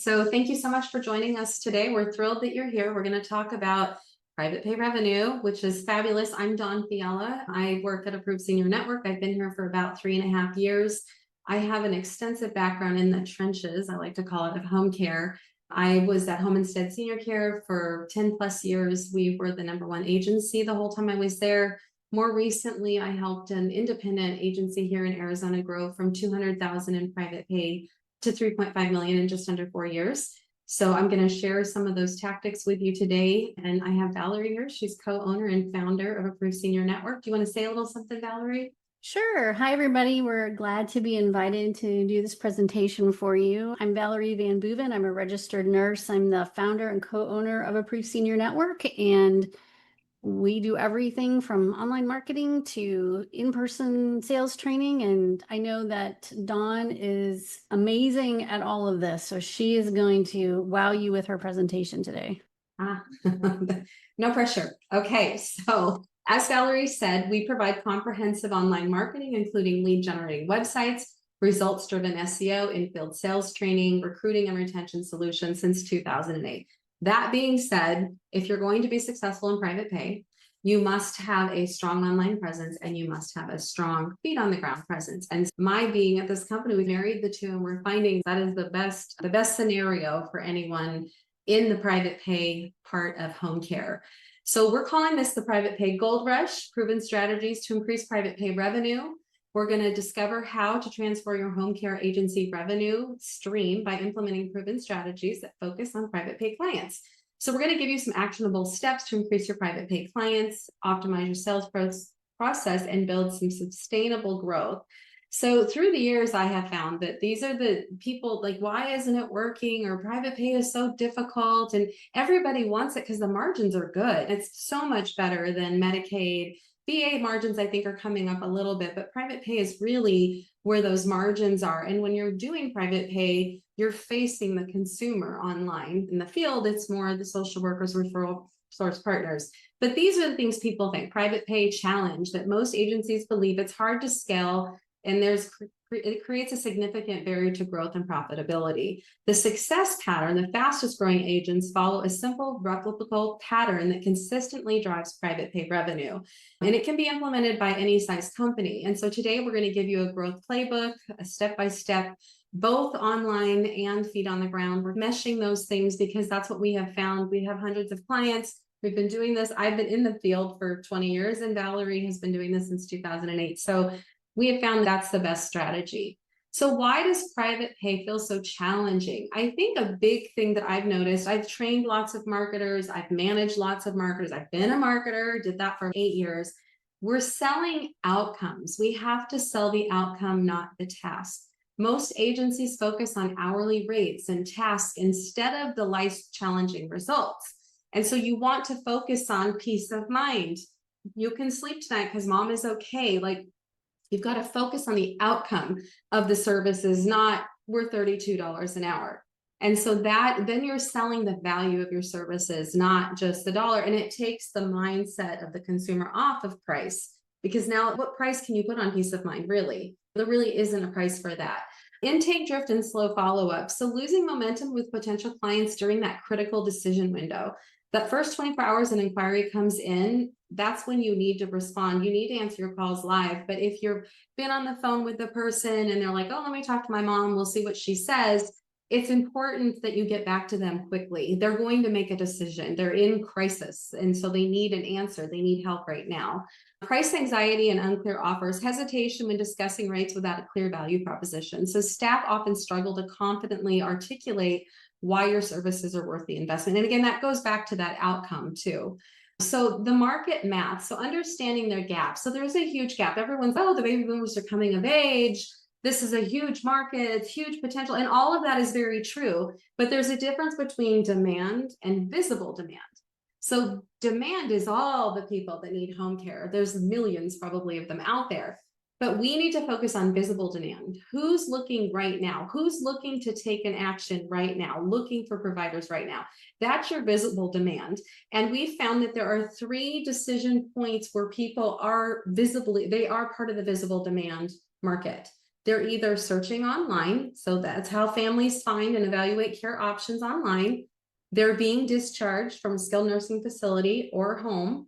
So thank you so much for joining us today. We're thrilled that you're here. We're going to talk about private pay revenue, which is fabulous. I'm Dawn Fiala. I work at Approved Senior Network. I've been here for about 3.5 years. I have an extensive background in the trenches, I like to call it, of home care. I was at Home Instead Senior Care for 10 plus years. We were the #1 agency the whole time I was there. More recently, I helped an independent agency here in Arizona grow from 200,000 in private pay to 3.5 million in just under 4 years. So I'm going to share some of those tactics with you today. And I have Valerie here. She's co-owner and founder of Approved Senior Network. Do you want to say a little something, Valerie? Sure. Hi, everybody. We're glad to be invited to do this presentation for you. I'm Valerie Van Boeven. I'm a registered nurse. I'm the founder and co-owner of Approved Senior Network, and we do everything from online marketing to in-person sales training. And I know that Dawn is amazing at all of this, so she is going to wow you with her presentation today. No pressure. Okay, so as Valerie said, we provide comprehensive online marketing, including lead generating websites, results-driven SEO, in-field sales training, recruiting and retention solutions since 2008. That being said, if you're going to be successful in private pay, you must have a strong online presence and you must have a strong feet on the ground presence. And my being at this company, we married the two, and we're finding that is the best scenario for anyone in the private pay part of home care. So we're calling this the Private Pay Gold Rush, proven strategies to increase private pay revenue. We're going to discover how to transfer your home care agency revenue stream by implementing proven strategies that focus on private pay clients. So we're going to give you some actionable steps to increase your private pay clients, optimize your sales process, and build some sustainable growth. So through the years, I have found that these are the people like, why isn't it working? Or private pay is so difficult, and everybody wants it because the margins are good. It's so much better than Medicaid. VA margins, I think, are coming up a little bit, but private pay is really where those margins are. And when you're doing private pay, you're facing the consumer online. In the field, it's more the social workers, referral source partners. But these are the things people think. Private pay challenge that most agencies believe it's hard to scale, and it creates a significant barrier to growth and profitability. The success pattern, the fastest growing agents follow a simple replicable pattern that consistently drives private pay revenue. And it can be implemented by any size company. And so today we're going to give you a growth playbook, a step-by-step, both online and feet on the ground. We're meshing those things because that's what we have found. We have hundreds of clients. We've been doing this. I've been in the field for 20 years, and Valerie has been doing this since 2008. So we have found that's the best strategy. So why does private pay feel so challenging? I think a big thing that I've noticed, I've trained lots of marketers, I've managed lots of marketers, I've been a marketer, did that for 8 years. We're selling outcomes. We have to sell the outcome, not the task. Most agencies focus on hourly rates and tasks instead of the life-challenging results. And so you want to focus on peace of mind. You can sleep tonight because mom is okay. Like, you've got to focus on the outcome of the services, not we're $32 an hour. And so then you're selling the value of your services, not just the dollar. And it takes the mindset of the consumer off of price, because now what price can you put on peace of mind? Really, there really isn't a price for that. Intake drift and slow follow-up. So losing momentum with potential clients during that critical decision window. That first 24 hours an inquiry comes in, that's when you need to respond. You need to answer your calls live. But if you've been on the phone with the person and they're like, oh, let me talk to my mom, we'll see what she says, it's important that you get back to them quickly. They're going to make a decision. They're in crisis, and so they need an answer. They need help right now. Price anxiety and unclear offers, hesitation when discussing rates without a clear value proposition. So staff often struggle to confidently articulate why your services are worth the investment. And again, that goes back to that outcome too. So the market math, so understanding their gap. So there's a huge gap. Everyone's, oh, the baby boomers are coming of age. This is a huge market, it's huge potential. And all of that is very true. But there's a difference between demand and visible demand. So demand is all the people that need home care. There's millions probably of them out there. But we need to focus on visible demand. Who's looking right now? Who's looking to take an action right now? Looking for providers right now. That's your visible demand. And we found that there are 3 decision points where people are they are part of the visible demand market. They're either searching online, so that's how families find and evaluate care options online. They're being discharged from a skilled nursing facility or home,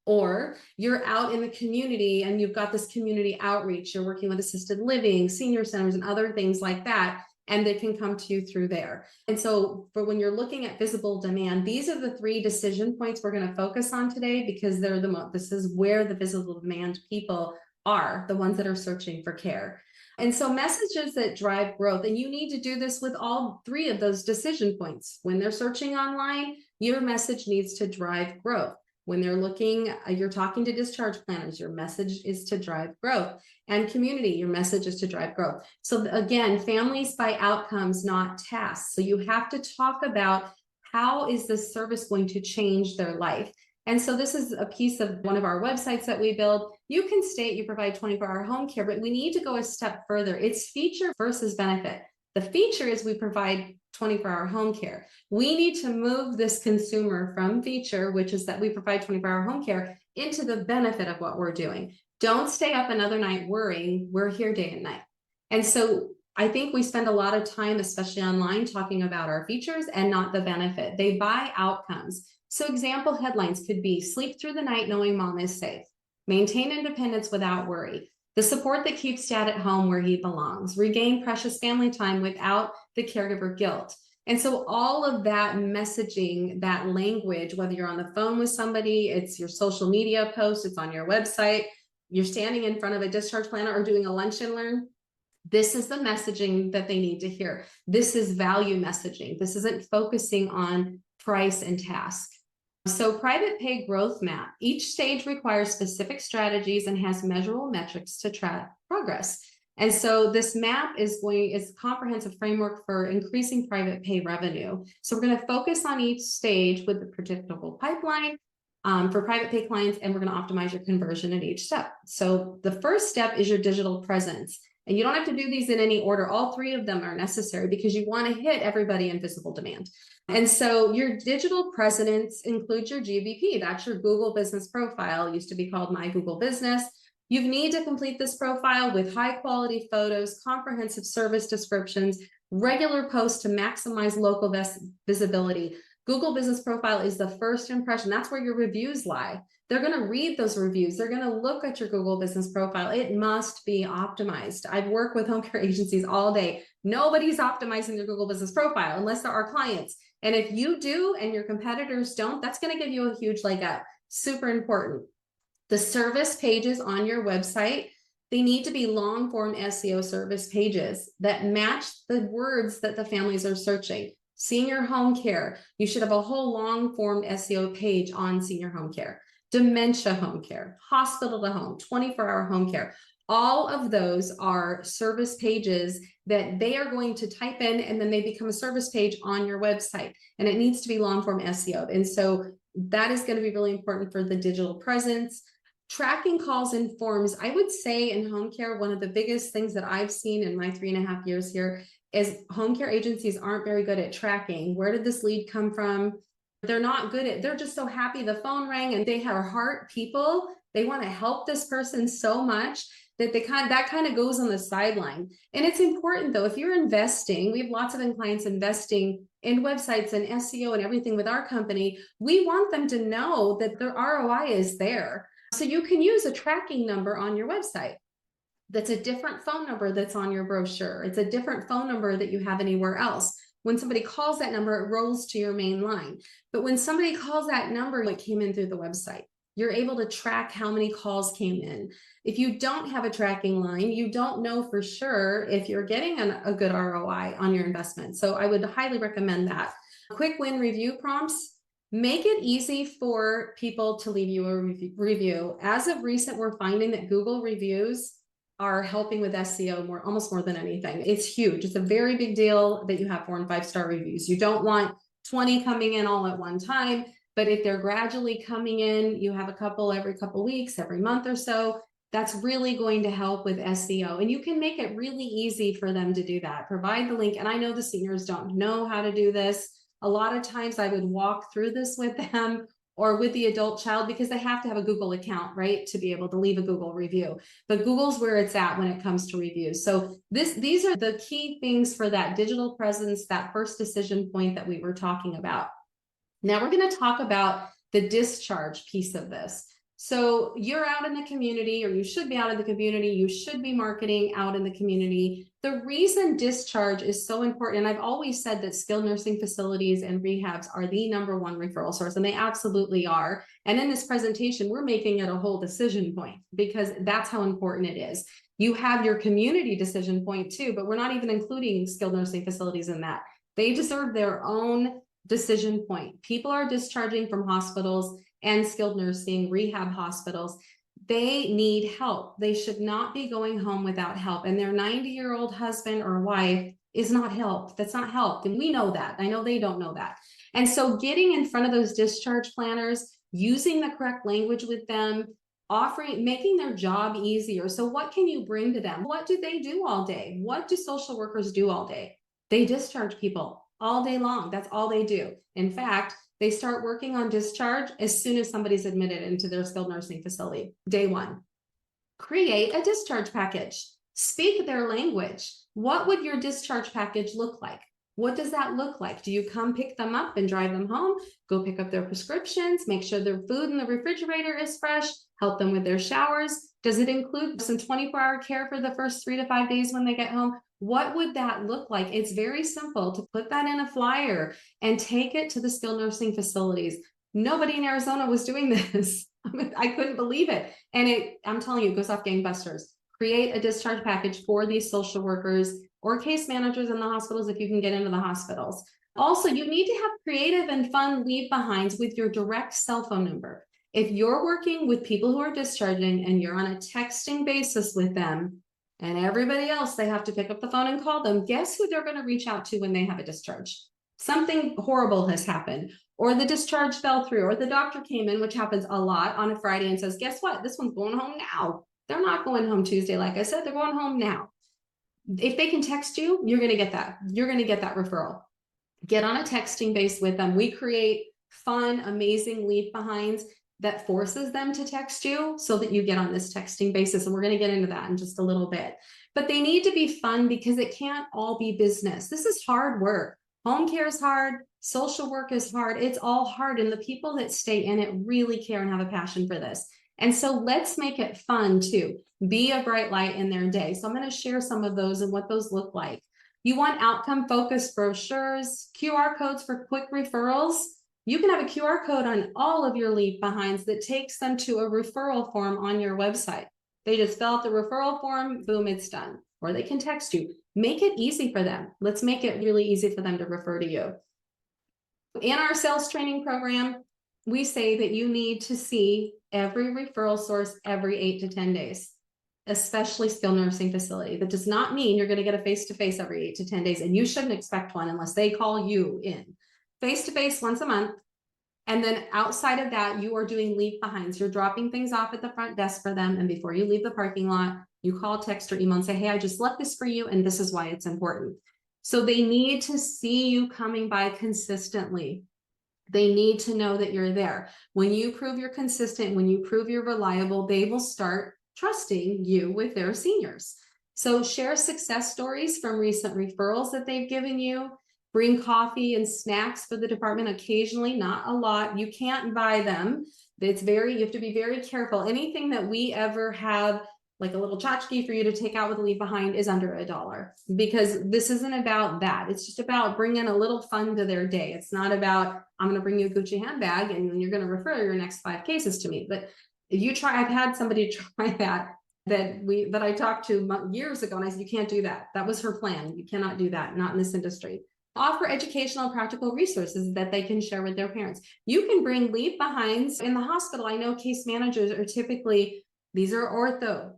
or you're out in the community and you've got this community outreach. You're working with assisted living, senior centers, and other things like that, and they can come to you through there. And so for when you're looking at visible demand, these are the 3 decision points we're going to focus on today, because they're this is where the visible demand people are, the ones that are searching for care. And so messages that drive growth, and you need to do this with all 3 of those decision points. When they're searching online, your message needs to drive growth. When they're looking, you're talking to discharge planners, your message is to drive growth. And community, your message is to drive growth. So again, families by outcomes, not tasks. So you have to talk about, how is this service going to change their life? And so this is a piece of one of our websites that we build. You can state you provide 24-hour home care, but we need to go a step further. It's feature versus benefit. The feature is we provide 24-hour home care. We need to move this consumer from feature, which is that we provide 24-hour home care, into the benefit of what we're doing. Don't stay up another night worrying. We're here day and night. And so I think we spend a lot of time, especially online, talking about our features and not the benefit. They buy outcomes. So example headlines could be: sleep through the night knowing mom is safe, maintain independence without worry, the support that keeps dad at home where he belongs, regain precious family time without the caregiver guilt. And so all of that messaging, that language, whether you're on the phone with somebody, it's your social media post, it's on your website, you're standing in front of a discharge planner or doing a lunch and learn, this is the messaging that they need to hear. This is value messaging. This isn't focusing on price and task. So private pay growth map. Each stage requires specific strategies and has measurable metrics to track progress. And so this map is a comprehensive framework for increasing private pay revenue. So we're going to focus on each stage with the predictable pipeline for private pay clients, and we're going to optimize your conversion at each step. So the first step is your digital presence. And you don't have to do these in any order. All 3 of them are necessary because you want to hit everybody in visible demand. And so your digital presence includes your GBP. That's your Google Business Profile. It used to be called My Google Business. You need to complete this profile with high quality photos, comprehensive service descriptions, regular posts to maximize local visibility. Google Business Profile is the first impression. That's where your reviews lie. They're going to read those reviews. They're going to look at your Google Business Profile. It must be optimized. I've worked with home care agencies all day. Nobody's optimizing their Google Business Profile unless they're our clients. And if you do and your competitors don't, that's going to give you a huge leg up. Super important. The service pages on your website, they need to be long form SEO service pages that match the words that the families are searching. Senior home care, you should have a whole long form SEO page on senior home care. Dementia home care, hospital to home, 24-hour home care. All of those are service pages that they are going to type in, and then they become a service page on your website, and it needs to be long form SEO. And so that is going to be really important for the digital presence. Tracking calls and forms. I would say in home care, one of the biggest things that I've seen in my 3.5 years here is home care agencies aren't very good at tracking. Where did this lead come from? They're not good at, they're just so happy the phone rang, and they have heart people. They want to help this person so much that that kind of goes on the sideline. And it's important though, if you're investing, we have lots of clients investing in websites and SEO and everything with our company. We want them to know that their ROI is there. So you can use a tracking number on your website. That's a different phone number that's on your brochure. It's a different phone number that you have anywhere else. When somebody calls that number, it rolls to your main line. But when somebody calls that number, it came in through the website. You're able to track how many calls came in. If you don't have a tracking line, you don't know for sure if you're getting a good ROI on your investment. So I would highly recommend that. Quick win review prompts. Make it easy for people to leave you a review. As of recent, we're finding that Google reviews are helping with SEO almost more than anything. It's huge. It's a very big deal that you have 4- and 5-star reviews. You don't want 20 coming in all at one time, but if they're gradually coming in, you have a couple every couple weeks, every month or so, that's really going to help with SEO. And you can make it really easy for them to do that. Provide the link. And I know the seniors don't know how to do this. A lot of times I would walk through this with them, or with the adult child, because they have to have a Google account, right, to be able to leave a Google review. But Google's where it's at when it comes to reviews. So these are the key things for that digital presence, that first decision point that we were talking about. Now we're going to talk about the discharge piece of this. So you're out in the community, or you should be out in the community. You should be marketing out in the community. The reason discharge is so important, and I've always said that skilled nursing facilities and rehabs are the #1 referral source, and they absolutely are. And in this presentation, we're making it a whole decision point because that's how important it is. You have your community decision point too, but we're not even including skilled nursing facilities in that. They deserve their own decision point. People are discharging from hospitals and skilled nursing rehab hospitals. They need help. They should not be going home without help. And their 90-year-old husband or wife is not help. That's not help. And we know that. I know they don't know that. And so getting in front of those discharge planners, using the correct language with them, making their job easier. So what can you bring to them? What do they do all day? What do social workers do all day? They discharge people all day long. That's all they do. In fact, they start working on discharge as soon as somebody's admitted into their skilled nursing facility. Day one. Create a discharge package. Speak their language. What would your discharge package look like? What does that look like? Do you come pick them up and drive them home? Go pick up their prescriptions, make sure their food in the refrigerator is fresh, help them with their showers. Does it include some 24-hour care for the first 3 to 5 days when they get home? What would that look like? It's very simple to put that in a flyer and take it to the skilled nursing facilities. Nobody in Arizona was doing this. I couldn't believe it. And I'm telling you, it goes off gangbusters. Create a discharge package for these social workers or case managers in the hospitals if you can get into the hospitals. Also, you need to have creative and fun leave behinds with your direct cell phone number. If you're working with people who are discharging and you're on a texting basis with them, and everybody else, they have to pick up the phone and call them, guess who they're going to reach out to when they have a discharge? Something horrible has happened, or the discharge fell through, or the doctor came in, which happens a lot on a Friday, and says, guess what? This one's going home now. They're not going home Tuesday, like I said, they're going home now. If they can text you, you're going to get that. You're going to get that referral. Get on a texting base with them. We create fun, amazing leave behinds that forces them to text you so that you get on this texting basis. And we're going to get into that in just a little bit. But they need to be fun because it can't all be business. This is hard work. Home care is hard. Social work is hard. It's all hard. And the people that stay in it really care and have a passion for this. And so let's make it fun too. Be a bright light in their day. So I'm going to share some of those and what those look like. You want outcome-focused brochures, QR codes for quick referrals. You can have a QR code on all of your leave behinds that takes them to a referral form on your website. They just fill out the referral form, boom, it's done. Or they can text you. Make it easy for them. Let's make it really easy for them to refer to you. In our sales training program, we say that you need to see every referral source every 8 to 10 days, especially skilled nursing facility. That does not mean you're going to get a face-to-face every 8 to 10 days, and you shouldn't expect one unless they call you in. Face-to-face once a month. And then outside of that, you are doing leave behinds. You're dropping things off at the front desk for them. And before you leave the parking lot, you call, text, or email and say, hey, I just left this for you, and this is why it's important. So they need to see you coming by consistently. They need to know that you're there. When you prove you're consistent, when you prove you're reliable, they will start trusting you with their seniors. So share success stories from recent referrals that they've given you. Bring coffee and snacks for the department occasionally, not a lot. You can't buy them. You have to be very careful. Anything that we ever have, like a little tchotchke for you to take out with a leave behind, is under $1, because this isn't about that. It's just about bringing a little fun to their day. It's not about, I'm going to bring you a Gucci handbag and you're going to refer your next 5 cases to me. But if you try, I've had somebody try that I talked to years ago, and I said, you can't do that. That was her plan. You cannot do that, not in this industry. Offer educational and practical resources that they can share with their parents. You can bring leave behinds in the hospital. I know case managers are typically, these are ortho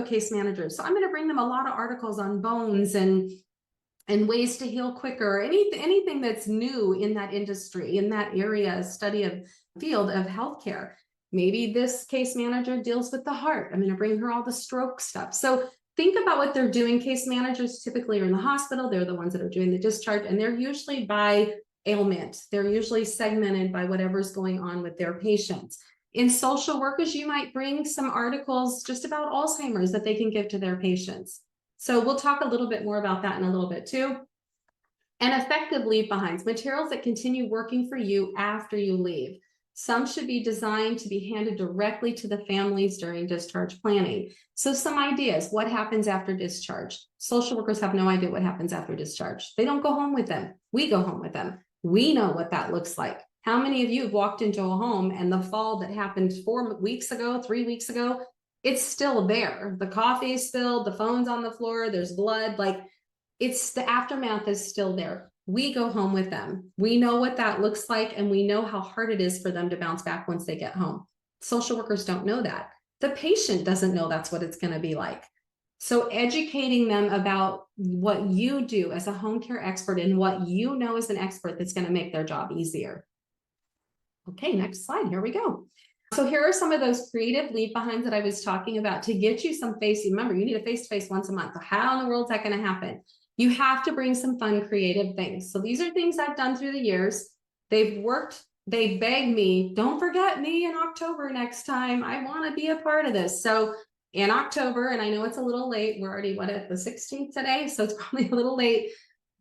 case managers. So I'm going to bring them a lot of articles on bones and ways to heal quicker, anything that's new in that industry, in that area, study of field of healthcare. Maybe this case manager deals with the heart. I'm going to bring her all the stroke stuff. So think about what they're doing. Case managers typically are in the hospital. They're the ones that are doing the discharge, and they're usually by ailment. They're usually segmented by whatever's going on with their patients. In social workers, you might bring some articles just about Alzheimer's that they can give to their patients. So we'll talk a little bit more about that in a little bit too. And effective leave behinds, materials that continue working for you after you leave. Some should be designed to be handed directly to the families during discharge planning. So some ideas, what happens after discharge? Social workers have no idea what happens after discharge. They don't go home with them. We go home with them. We know what that looks like. How many of you have walked into a home and the fall that happened 4 weeks ago, 3 weeks ago, it's still there. The coffee is spilled, the phone's on the floor, there's blood, like it's the aftermath is still there. We go home with them. We know what that looks like, and we know how hard it is for them to bounce back once they get home. Social workers don't know that. The patient doesn't know that's what it's going to be like. So educating them about what you do as a home care expert and what you know as an expert that's going to make their job easier. Okay, next slide. Here we go. So here are some of those creative leave behinds that I was talking about to get you some face. Remember, you need a face-to-face once a month. So how in the world is that going to happen? You have to bring some fun, creative things. So these are things I've done through the years. They've worked. They begged me, don't forget me in October next time. I want to be a part of this. So in October, and I know it's a little late. We're already, at the 16th today? So it's probably a little late.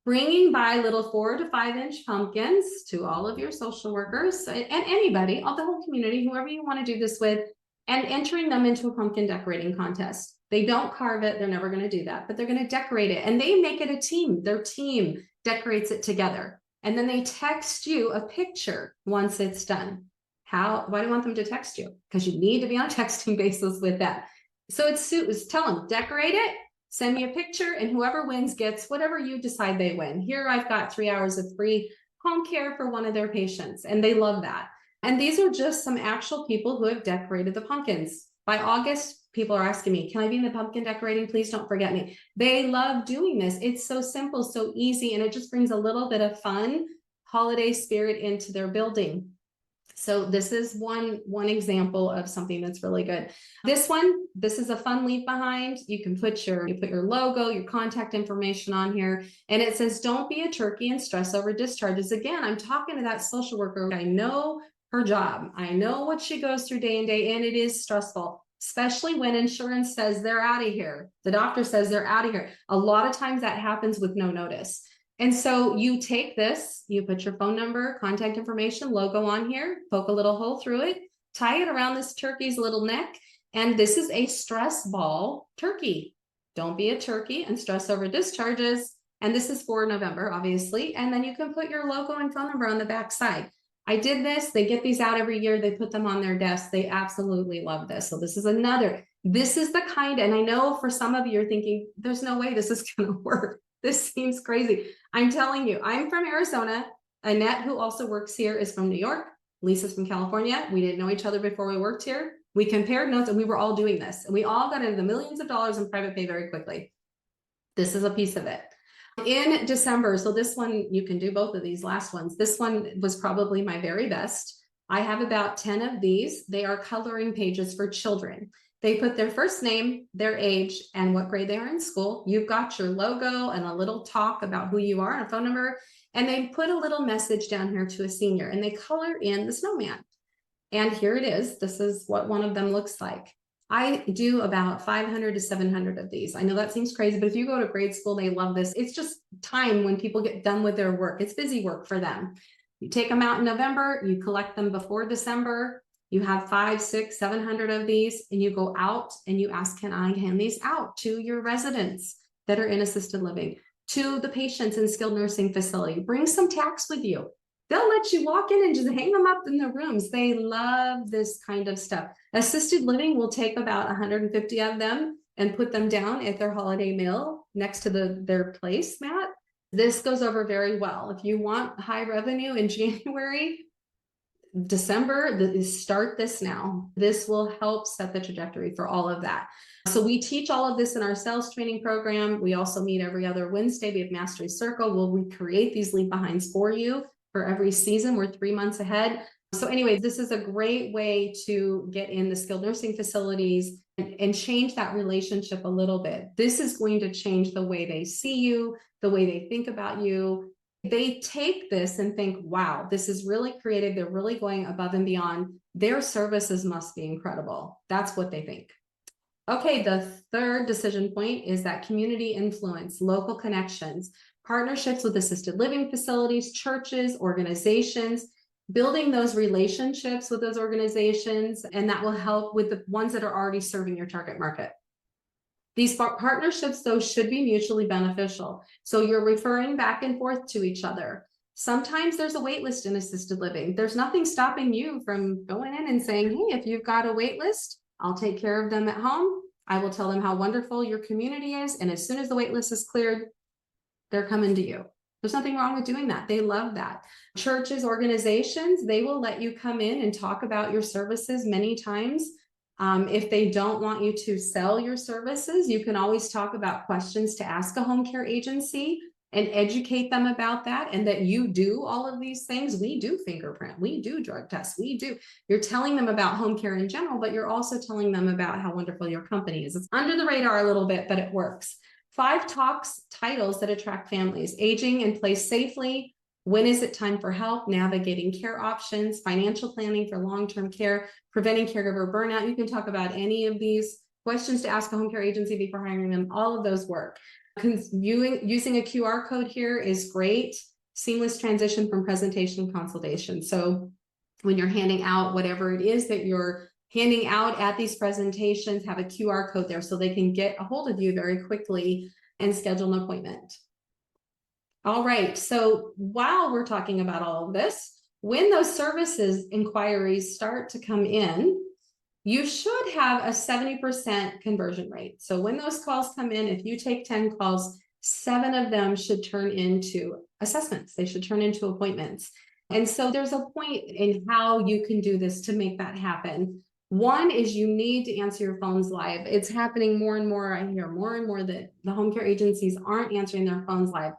Bringing by little 4 to 5 inch pumpkins to all of your social workers and anybody, all the whole community, whoever you want to do this with, and entering them into a pumpkin decorating contest. They don't carve it. They're never going to do that, but they're going to decorate it, and they make it a team. Their team decorates it together. And then they text you a picture once it's done. Why do you want them to text you? Because you need to be on a texting basis with that. So it's tell them, decorate it, send me a picture, and whoever wins gets whatever you decide they win. Here I've got 3 hours of free home care for one of their patients, and they love that. And these are just some actual people who have decorated the pumpkins. By August, people are asking me, can I be in the pumpkin decorating? Please don't forget me. They love doing this. It's so simple, so easy, and it just brings a little bit of fun, holiday spirit into their building. So this is one example of something that's really good. This is a fun leave behind. You can put your logo, your contact information on here, and it says, don't be a turkey and stress over discharges. Again, I'm talking to that social worker. I know her job. I know what she goes through day in, day in. It is stressful, especially when insurance says they're out of here. The doctor says they're out of here. A lot of times that happens with no notice. And so you take this, you put your phone number, contact information, logo on here, poke a little hole through it, tie it around this turkey's little neck. And this is a stress ball turkey. Don't be a turkey and stress over discharges. And this is for November, obviously. And then you can put your logo and phone number on the back side. I did this. They get these out every year. They put them on their desk. They absolutely love this. So this is the kind, and I know for some of you are thinking, there's no way this is going to work. This seems crazy. I'm telling you, I'm from Arizona. Annette, who also works here, is from New York. Lisa's from California. We didn't know each other before we worked here. We compared notes, and we were all doing this. And we all got into the millions of dollars in private pay very quickly. This is a piece of it. In December, so this one, you can do both of these last ones. This one was probably my very best. I have about 10 of these. They are coloring pages for children. They put their first name, their age, and what grade they are in school. You've got your logo and a little talk about who you are and a phone number. And they put a little message down here to a senior, and they color in the snowman. And here it is. This is what one of them looks like. I do about 500 to 700 of these. I know that seems crazy, but if you go to grade school, they love this. It's just time when people get done with their work. It's busy work for them. You take them out in November, you collect them before December. You have 500, 600, 700 of these, and you go out and you ask, can I hand these out to your residents that are in assisted living, to the patients in skilled nursing facility? Bring some tacks with you. They'll let you walk in and just hang them up in the rooms. They love this kind of stuff. Assisted living will take about 150 of them and put them down at their holiday meal next to their placemat. This goes over very well. If you want high revenue in January, December, start this now. This will help set the trajectory for all of that. So we teach all of this in our sales training program. We also meet every other Wednesday. We have Mastery Circle. We'll recreate these leave behinds for you for every season. We're 3 months ahead. So anyway, this is a great way to get in the skilled nursing facilities and change that relationship a little bit. This is going to change the way they see you, the way they think about you. They take this and think, wow, this is really creative. They're really going above and beyond. Their services must be incredible. That's what they think. Okay, the third decision point is that community influence, local connections, partnerships with assisted living facilities, churches, organizations, building those relationships with those organizations, and that will help with the ones that are already serving your target market. These partnerships, though, should be mutually beneficial. So you're referring back and forth to each other. Sometimes there's a wait list in assisted living. There's nothing stopping you from going in and saying, hey, if you've got a wait list, I'll take care of them at home. I will tell them how wonderful your community is. And as soon as the wait list is cleared, they're coming to you. There's nothing wrong with doing that. They love that. Churches, organizations, they will let you come in and talk about your services many times. If they don't want you to sell your services, you can always talk about questions to ask a home care agency and educate them about that, and that you do all of these things. We do fingerprint, we do drug tests, you're telling them about home care in general, but you're also telling them about how wonderful your company is. It's under the radar a little bit, but it works. 5 titles that attract families: aging in place safely, when is it time for help, navigating care options, financial planning for long-term care, preventing caregiver burnout. You can talk about any of these. Questions to ask a home care agency before hiring them. All of those work. Using a QR code here is great. Seamless transition from presentation to consultation. So when you're handing out whatever it is that you're handing out at these presentations, have a QR code there so they can get a hold of you very quickly and schedule an appointment. All right, so while we're talking about all of this, when those services inquiries start to come in, you should have a 70% conversion rate. So when those calls come in, if you take 10 calls, 7 of them should turn into assessments. They should turn into appointments. And so there's a point in how you can do this to make that happen. One is you need to answer your phones live. It's happening more and more. I hear more and more that the home care agencies aren't answering their phones live.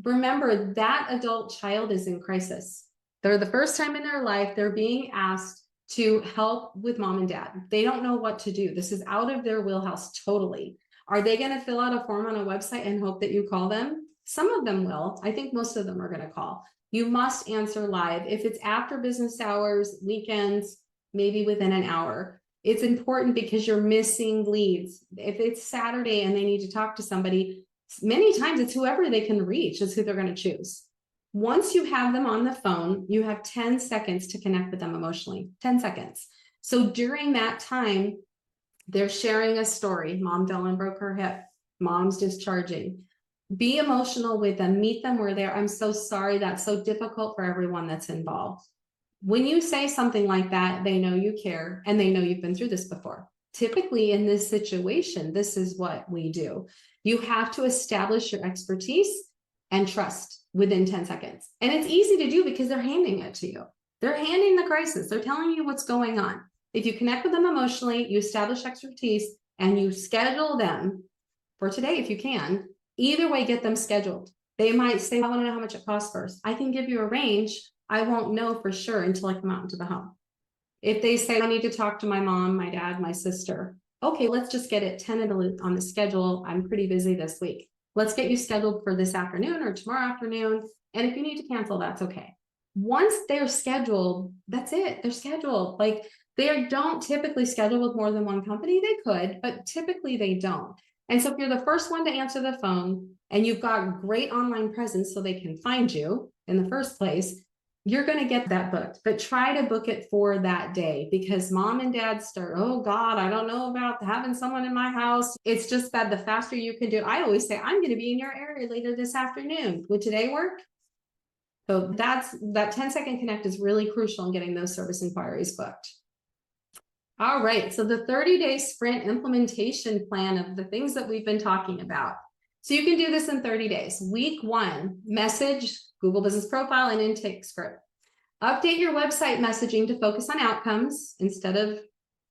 Remember, that adult child is in crisis. They're the first time in their life they're being asked to help with mom and dad. They don't know what to do. This is out of their wheelhouse totally. Are they going to fill out a form on a website and hope that you call them? Some of them will. I think most of them are going to call. You must answer live. If it's after business hours, weekends, maybe within an hour. It's important because you're missing leads. If it's Saturday and they need to talk to somebody, many times it's whoever they can reach is who they're going to choose. Once you have them on the phone, you have 10 seconds to connect with them emotionally, 10 seconds. So during that time, they're sharing a story. Mom fell and broke her hip. Mom's discharging. Be emotional with them. Meet them where they are. I'm so sorry. That's so difficult for everyone that's involved. When you say something like that, they know you care and they know you've been through this before. Typically in this situation, this is what we do. You have to establish your expertise and trust within 10 seconds. And it's easy to do because they're handing it to you. They're handing the crisis. They're telling you what's going on. If you connect with them emotionally, you establish expertise, and you schedule them for today if you can. Either way, get them scheduled. They might say, I want to know how much it costs first. I can give you a range. I won't know for sure until I come out into the home. If they say, I need to talk to my mom, my dad, my sister. Okay, let's just get it tentatively on the schedule. I'm pretty busy this week. Let's get you scheduled for this afternoon or tomorrow afternoon. And if you need to cancel, that's okay. Once they're scheduled, that's it. They're scheduled. Like, they don't typically schedule with more than one company. They could, but typically they don't. And so if you're the first one to answer the phone and you've got great online presence so they can find you in the first place, you're going to get that booked. But try to book it for that day, because mom and dad start, oh God, I don't know about having someone in my house. It's just that the faster you can do it. I always say, I'm going to be in your area later this afternoon. Would today work? So that 10-second connect is really crucial in getting those service inquiries booked. All right, so the 30-day sprint implementation plan of the things that we've been talking about. So you can do this in 30 days. Week 1, message, Google Business Profile, and intake script. Update your website messaging to focus on outcomes instead of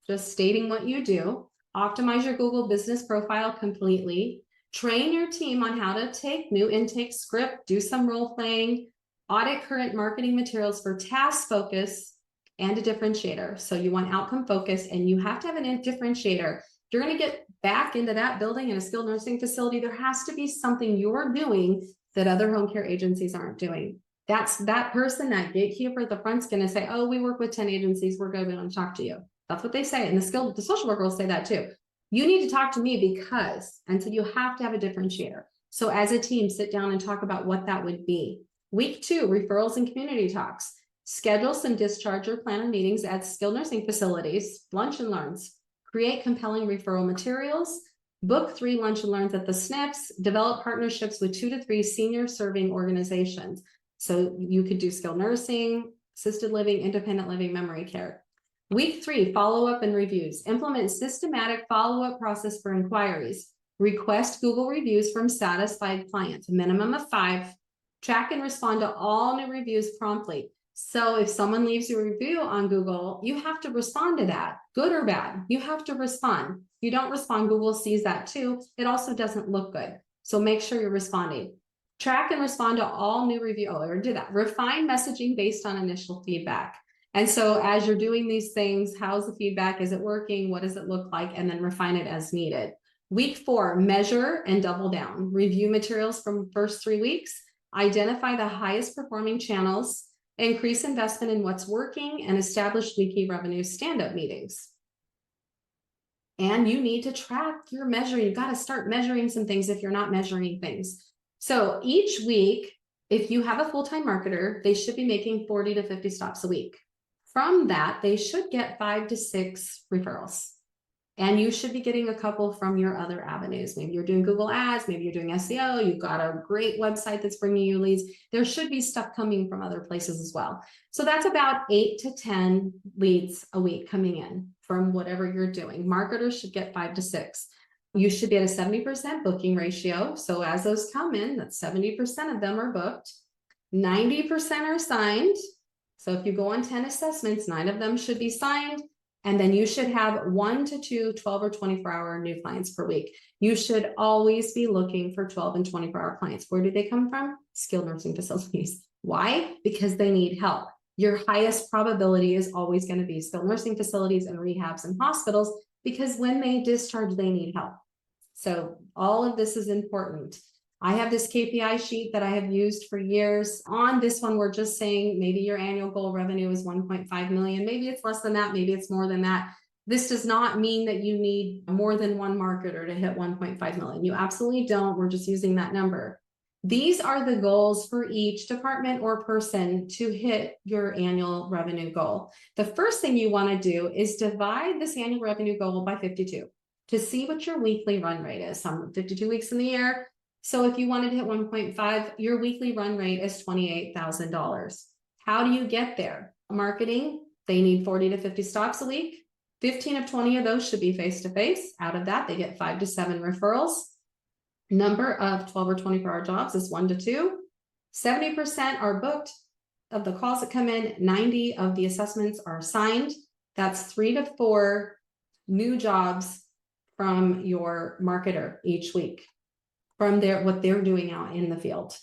just stating what you do. Optimize your Google Business Profile completely. Train your team on how to take new intake script, do some role playing, audit current marketing materials for task focus and a differentiator. So you want outcome focus, and you have to have a differentiator. If you're going to get back into that building in a skilled nursing facility, there has to be something you're doing that other home care agencies aren't doing. That's that person, that gatekeeper at the front's going to say, oh, we work with 10 agencies. We're going to talk to you. That's what they say. And the social worker will say that too. You need to talk to me because, and so you have to have a differentiator. So as a team, sit down and talk about what that would be. Week 2, referrals and community talks. Schedule some discharge or planner meetings at skilled nursing facilities, lunch and learns. Create compelling referral materials. Book 3 lunch and learns at the SNFs. Develop partnerships with 2 to 3 senior serving organizations. So you could do skilled nursing, assisted living, independent living, memory care. Week 3, follow-up and reviews. Implement systematic follow-up process for inquiries. Request Google reviews from satisfied clients, a minimum of 5. Track and respond to all new reviews promptly. So if someone leaves you a review on Google, you have to respond to that, good or bad. You have to respond. If you don't respond, Google sees that too. It also doesn't look good. So make sure you're responding. Track and respond to all new reviews. Oh, I already did that. Refine messaging based on initial feedback. And so as you're doing these things, how's the feedback? Is it working? What does it look like? And then refine it as needed. Week 4, measure and double down. Review materials from first 3 weeks. Identify the highest performing channels. Increase investment in what's working and establish weekly revenue stand-up meetings. And you need to track your measuring. You've got to start measuring some things if you're not measuring things. So each week, if you have a full-time marketer, they should be making 40 to 50 stops a week. From that, they should get 5 to 6 referrals. And you should be getting a couple from your other avenues. Maybe you're doing Google Ads, maybe you're doing SEO, you've got a great website that's bringing you leads. There should be stuff coming from other places as well. So that's about 8 to 10 leads a week coming in from whatever you're doing. Marketers should get 5 to 6. You should be at a 70% booking ratio. So as those come in, that's 70% of them are booked. 90% are signed. So if you go on 10 assessments, 9 of them should be signed. And then you should have 1 to 2 12 or 24-hour new clients per week. You should always be looking for 12 and 24-hour clients. Where do they come from? Skilled nursing facilities. Why? Because they need help. Your highest probability is always going to be skilled nursing facilities and rehabs and hospitals, because when they discharge, they need help. So all of this is important. I have this KPI sheet that I have used for years. On this one, we're just saying maybe your annual goal revenue is 1.5 million. Maybe it's less than that. Maybe it's more than that. This does not mean that you need more than one marketer to hit 1.5 million. You absolutely don't. We're just using that number. These are the goals for each department or person to hit your annual revenue goal. The first thing you want to do is divide this annual revenue goal by 52 to see what your weekly run rate is. Some 52 weeks in the year. So if you wanted to hit 1.5, your weekly run rate is $28,000. How do you get there? Marketing, they need 40 to 50 stops a week. 15 of 20 of those should be face-to-face. Out of that, they get 5 to 7 referrals. Number of 12 or 24-hour jobs is 1 to 2. 70% are booked of the calls that come in. 90 of the assessments are signed. That's 3 to 4 new jobs from your marketer each week, from what they're doing out in the field.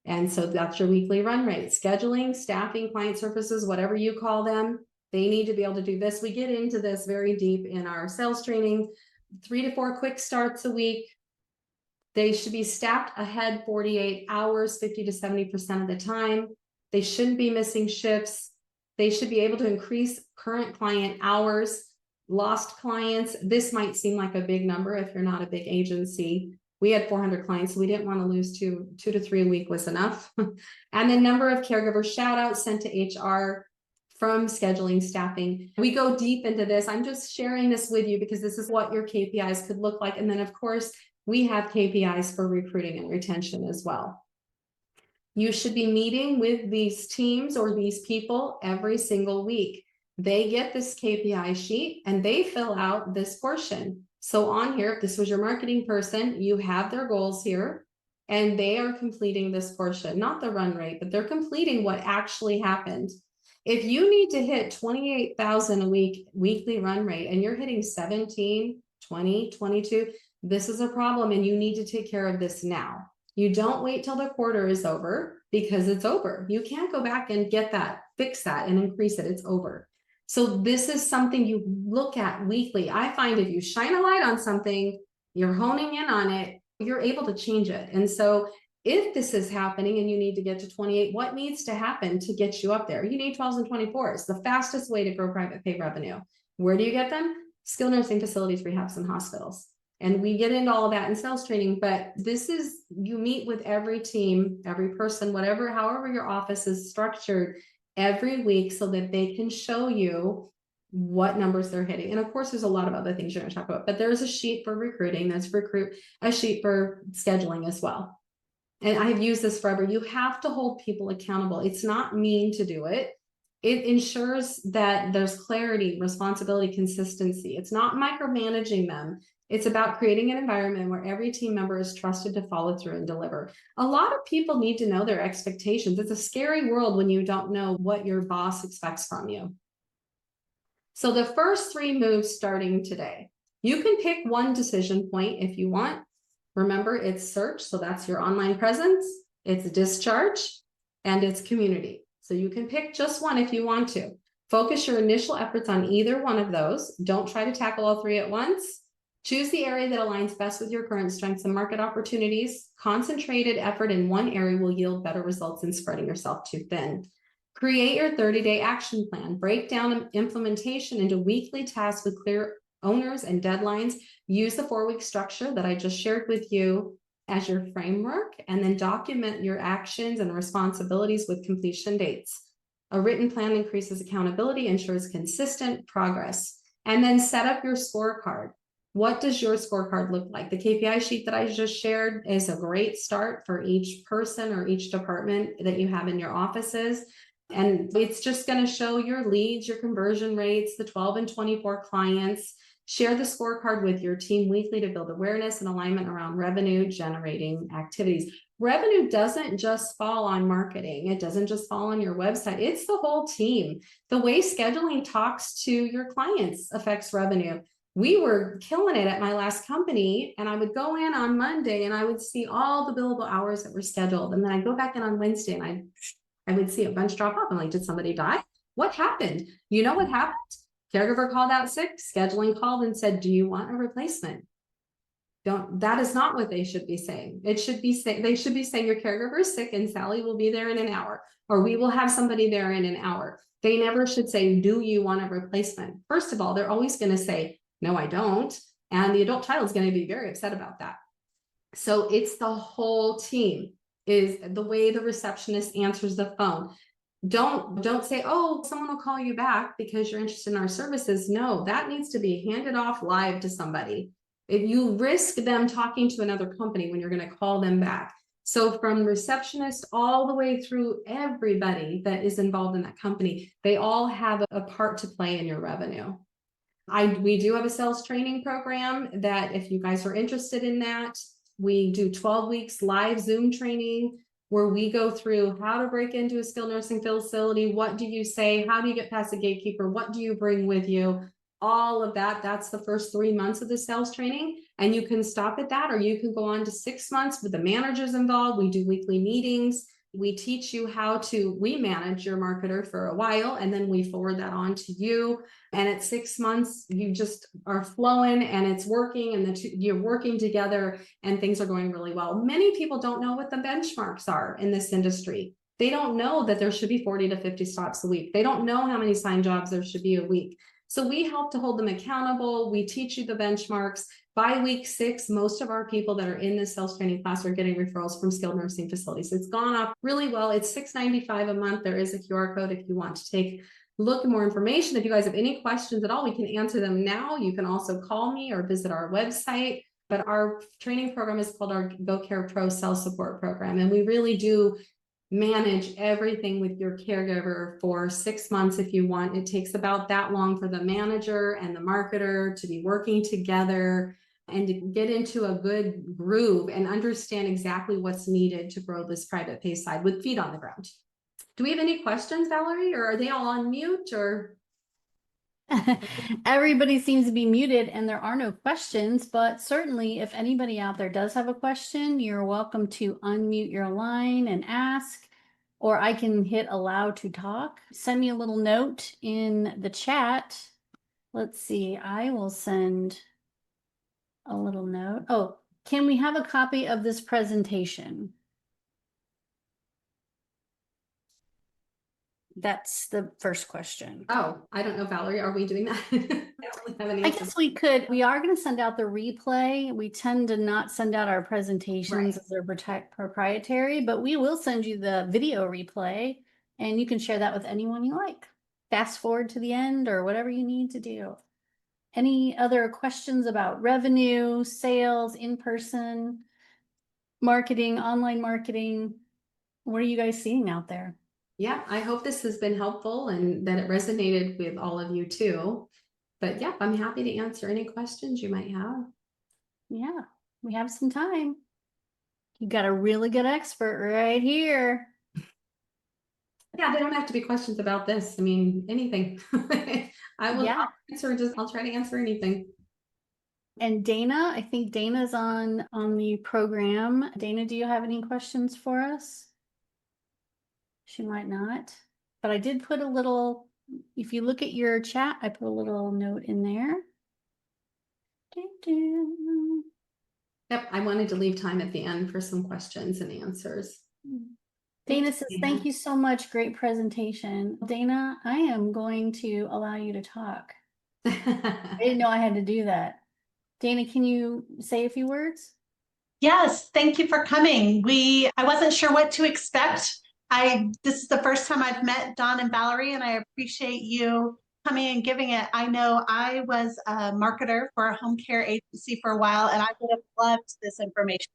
And so that's your weekly run rate. Scheduling, staffing, client services, whatever you call them, they need to be able to do this. We get into this very deep in our sales training. 3 to 4 quick starts a week. They should be staffed ahead 48 hours, 50 to 70% of the time. They shouldn't be missing shifts. They should be able to increase current client hours. Lost clients, this might seem like a big number if you're not a big agency. We had 400 clients, so we didn't want to lose 2 to 3 a week was enough. And the number of caregiver shout outs sent to HR from scheduling, staffing. We go deep into this. I'm just sharing this with you because this is what your KPIs could look like. And then of course, we have KPIs for recruiting and retention as well. You should be meeting with these teams or these people every single week. They get this KPI sheet and they fill out this portion. So on here, if this was your marketing person, you have their goals here and they are completing this portion, not the run rate, but they're completing what actually happened. If you need to hit 28,000 a week, weekly run rate, and you're hitting 17, 20, 22, this is a problem and you need to take care of this now. You don't wait till the quarter is over because it's over. You can't go back and get that, fix that and increase it. It's over. So this is something you look at weekly. I find if you shine a light on something, you're honing in on it, you're able to change it. And so If this is happening and you need to get to 28, what needs to happen to get you up there? You need 12s and 24s, the fastest way to grow private pay revenue. Where do you get them? Skilled nursing facilities, rehabs, and hospitals. And we get into all of that in sales training, but this is, you meet with every team, every person, whatever, however your office is structured every week so that they can show you what numbers they're hitting. And of course, there's a lot of other things you're going to talk about, but there's a sheet for recruiting, there's a sheet for scheduling as well. And I've used this forever. You have to hold people accountable. It's not mean to do it. It ensures that there's clarity, responsibility, consistency. It's not micromanaging them. It's about creating an environment where every team member is trusted to follow through and deliver. A lot of people need to know their expectations. It's a scary world when you don't know what your boss expects from you. So the first 3 moves starting today. You can pick one decision point if you want. Remember, it's search, so that's your online presence, it's discharge, and it's community. So you can pick just one if you want to. Focus your initial efforts on either one of those. Don't try to tackle all 3 at once. Choose the area that aligns best with your current strengths and market opportunities. Concentrated effort in one area will yield better results than spreading yourself too thin. Create your 30-day action plan. Break down implementation into weekly tasks with clear owners and deadlines. Use the 4-week structure that I just shared with you as your framework, and then document your actions and responsibilities with completion dates. A written plan increases accountability, ensures consistent progress, and then set up your scorecard. What does your scorecard look like? The KPI sheet that I just shared is a great start for each person or each department that you have in your offices. And it's just going to show your leads, your conversion rates, the 12 and 24 clients. Share the scorecard with your team weekly to build awareness and alignment around revenue generating activities. Revenue doesn't just fall on marketing. It doesn't just fall on your website. It's the whole team. The way scheduling talks to your clients affects revenue. We were killing it at my last company, and I would go in on Monday and I would see all the billable hours that were scheduled. And then I'd go back in on Wednesday and I would see a bunch drop off. I'm like, did somebody die? What happened? You know what happened? Caregiver called out sick, scheduling called and said, do you want a replacement? That is not what they should be saying. They should be saying your caregiver is sick and Sally will be there in an hour, or we will have somebody there in an hour. They never should say, do you want a replacement? First of all, they're always going to say, no, I don't. And the adult child is going to be very upset about that. So it's the whole team, is the way the receptionist answers the phone. Don't say, oh, someone will call you back because you're interested in our services. No, that needs to be handed off live to somebody. If you risk them talking to another company when you're going to call them back. So from receptionist all the way through everybody that is involved in that company, they all have a part to play in your revenue. We do have a sales training program that if you guys are interested in that, we do 12 weeks live Zoom training where we go through how to break into a skilled nursing facility. What do you say? How do you get past the gatekeeper? What do you bring with you? All of that. That's the first 3 months of the sales training. And you can stop at that, or you can go on to 6 months with the managers involved. We do weekly meetings. We teach you we manage your marketer for a while, and then we forward that on to you. And at 6 months, you just are flowing and it's working, and you're working together and things are going really well. Many people don't know what the benchmarks are in this industry. They don't know that there should be 40 to 50 stops a week. They don't know how many signed jobs there should be a week. So we help to hold them accountable. We teach you the benchmarks. By week 6, most of our people that are in this sales training class are getting referrals from skilled nursing facilities. It's gone up really well. It's $6.95 a month. There is a QR code if you want to look at more information. If you guys have any questions at all, we can answer them now. You can also call me or visit our website. But our training program is called our GoCare Pro Sales Support Program. And we really do manage everything with your caregiver for 6 months if you want. It takes about that long for the manager and the marketer to be working together and to get into a good groove and understand exactly what's needed to grow this private pay side with feet on the ground. Do we have any questions, Valerie, or are they all on mute, or? Everybody seems to be muted and there are no questions, but certainly if anybody out there does have a question, you're welcome to unmute your line and ask, or I can hit allow to talk. Send me a little note in the chat. Let's see, I will send a little note. Oh, can we have a copy of this presentation? That's the first question. Oh, I don't know, Valerie, are we doing that? I don't really have any I answers. guess we could. We are going to send out the replay. We tend to not send out our presentations Right. as they're proprietary, but we will send you the video replay and you can share that with anyone you like. Fast forward to the end or whatever you need to do. Any other questions about revenue, sales, in person, marketing, online marketing? What are you guys seeing out there? Yeah, I hope this has been helpful and that it resonated with all of you too. But yeah, I'm happy to answer any questions you might have. Yeah, we have some time. You got a really good expert right here. Yeah, they don't have to be questions about this. I mean, anything. Yeah. I'll try to answer anything. And Dana, I think Dana's on the program. Dana, do you have any questions for us? She might not, but I did put a little, if you look at your chat, I put a little note in there. Yep, I wanted to leave time at the end for some questions and answers. Dana says, thank you so much. Great presentation. Dana, I am going to allow you to talk. I didn't know I had to do that. Dana, can you say a few words? Yes, thank you for coming. I wasn't sure what to expect. This is the first time I've met Don and Valerie, and I appreciate you coming and giving it. I know I was a marketer for a home care agency for a while, and I would have loved this information.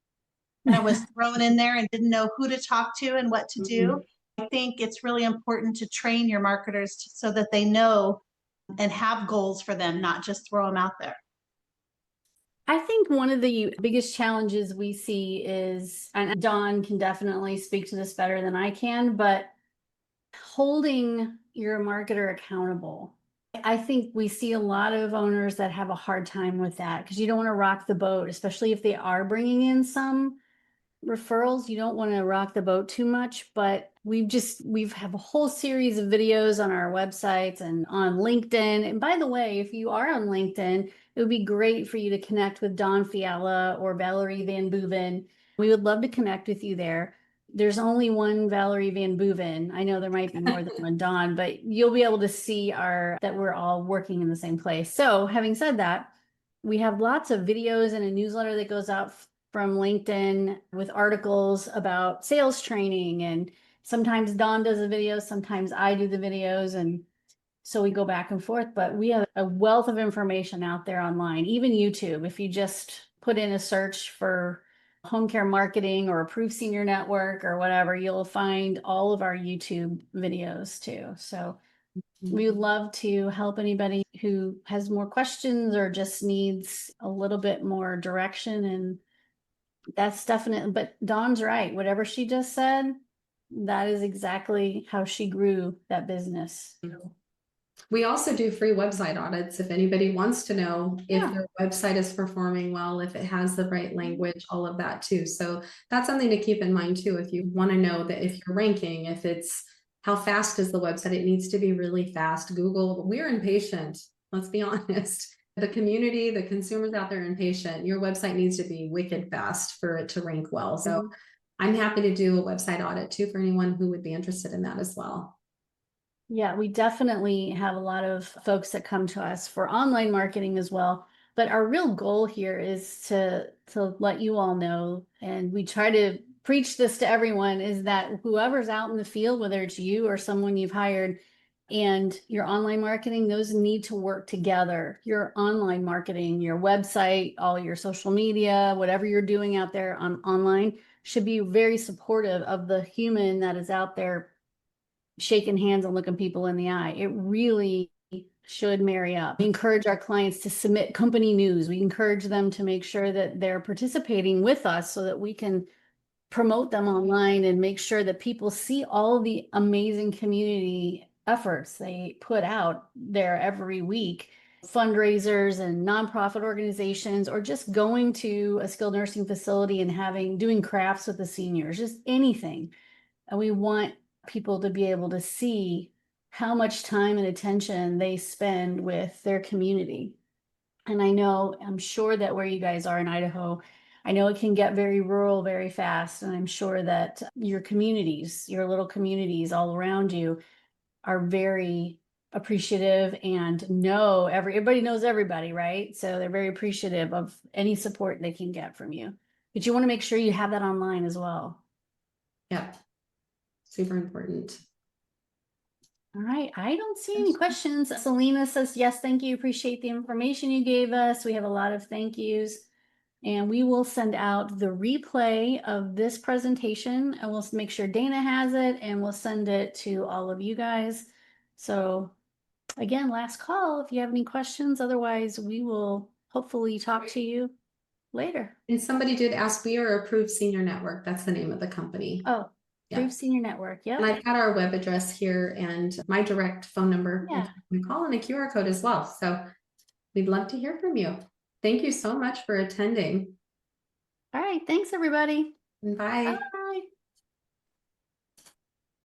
And I was thrown in there and didn't know who to talk to and what to do. I think it's really important to train your marketers so that they know and have goals for them, not just throw them out there. I think one of the biggest challenges we see is, and Dawn can definitely speak to this better than I can, but holding your marketer accountable. I think we see a lot of owners that have a hard time with that because you don't want to rock the boat, especially if they are bringing in some referrals. You don't want to rock the boat too much, but we've have a whole series of videos on our websites and on LinkedIn. And by the way, if you are on LinkedIn, it would be great for you to connect with Dawn Fiala or Valerie Van Boeven. We would love to connect with you there. There's only one Valerie Van Boeven. I know there might be more than one Dawn, but you'll be able to see that we're all working in the same place. So having said that, we have lots of videos and a newsletter that goes out from LinkedIn with articles about sales training. And sometimes Dawn does the videos, sometimes I do the videos. And so we go back and forth, but we have a wealth of information out there online, even YouTube. If you just put in a search for home care marketing or approved senior network or whatever, you'll find all of our YouTube videos too. So we would love to help anybody who has more questions or just needs a little bit more direction. And that's definitely, but Dawn's right. Whatever she just said, that is exactly how she grew that business. We also do free website audits if anybody wants to know if Yeah. their website is performing well, if it has the right language, all of that too. So that's something to keep in mind too. If you want to know that if you're ranking, if it's how fast is the website, it needs to be really fast. Google, we're impatient. Let's be honest. The community, the consumers out there are impatient. Your website needs to be wicked fast for it to rank well. So I'm happy to do a website audit too for anyone who would be interested in that as well. Yeah, we definitely have a lot of folks that come to us for online marketing as well. But our real goal here is to let you all know, and we try to preach this to everyone, is that whoever's out in the field, whether it's you or someone you've hired, and your online marketing, those need to work together. Your online marketing, your website, all your social media, whatever you're doing out there online should be very supportive of the human that is out there shaking hands and looking people in the eye. It really should marry up. We encourage our clients to submit company news. We encourage them to make sure that they're participating with us so that we can promote them online and make sure that people see all the amazing community efforts they put out there every week. Fundraisers and nonprofit organizations, or just going to a skilled nursing facility and doing crafts with the seniors, just anything. And we want people to be able to see how much time and attention they spend with their community. And I'm sure that where you guys are in Idaho, I know it can get very rural very fast. And I'm sure that your communities, your little communities all around you are very appreciative and know everybody knows everybody, right? So they're very appreciative of any support they can get from you. But you want to make sure you have that online as well. Yep. Super important. All right, I don't see any questions. Selena says, yes, thank you. Appreciate the information you gave us. We have a lot of thank yous. And we will send out the replay of this presentation and we'll make sure Dana has it and we'll send it to all of you guys. So again, last call if you have any questions. Otherwise, we will hopefully talk to you later. And somebody did ask, we are Approved Senior Network. That's the name of the company. Oh, Yeah. Approved Senior Network. Yep. And I've got our web address here and my direct phone number. Yeah. You can call and a QR code as well. So we'd love to hear from you. Thank you so much for attending. All right. Thanks, everybody. And bye. Bye.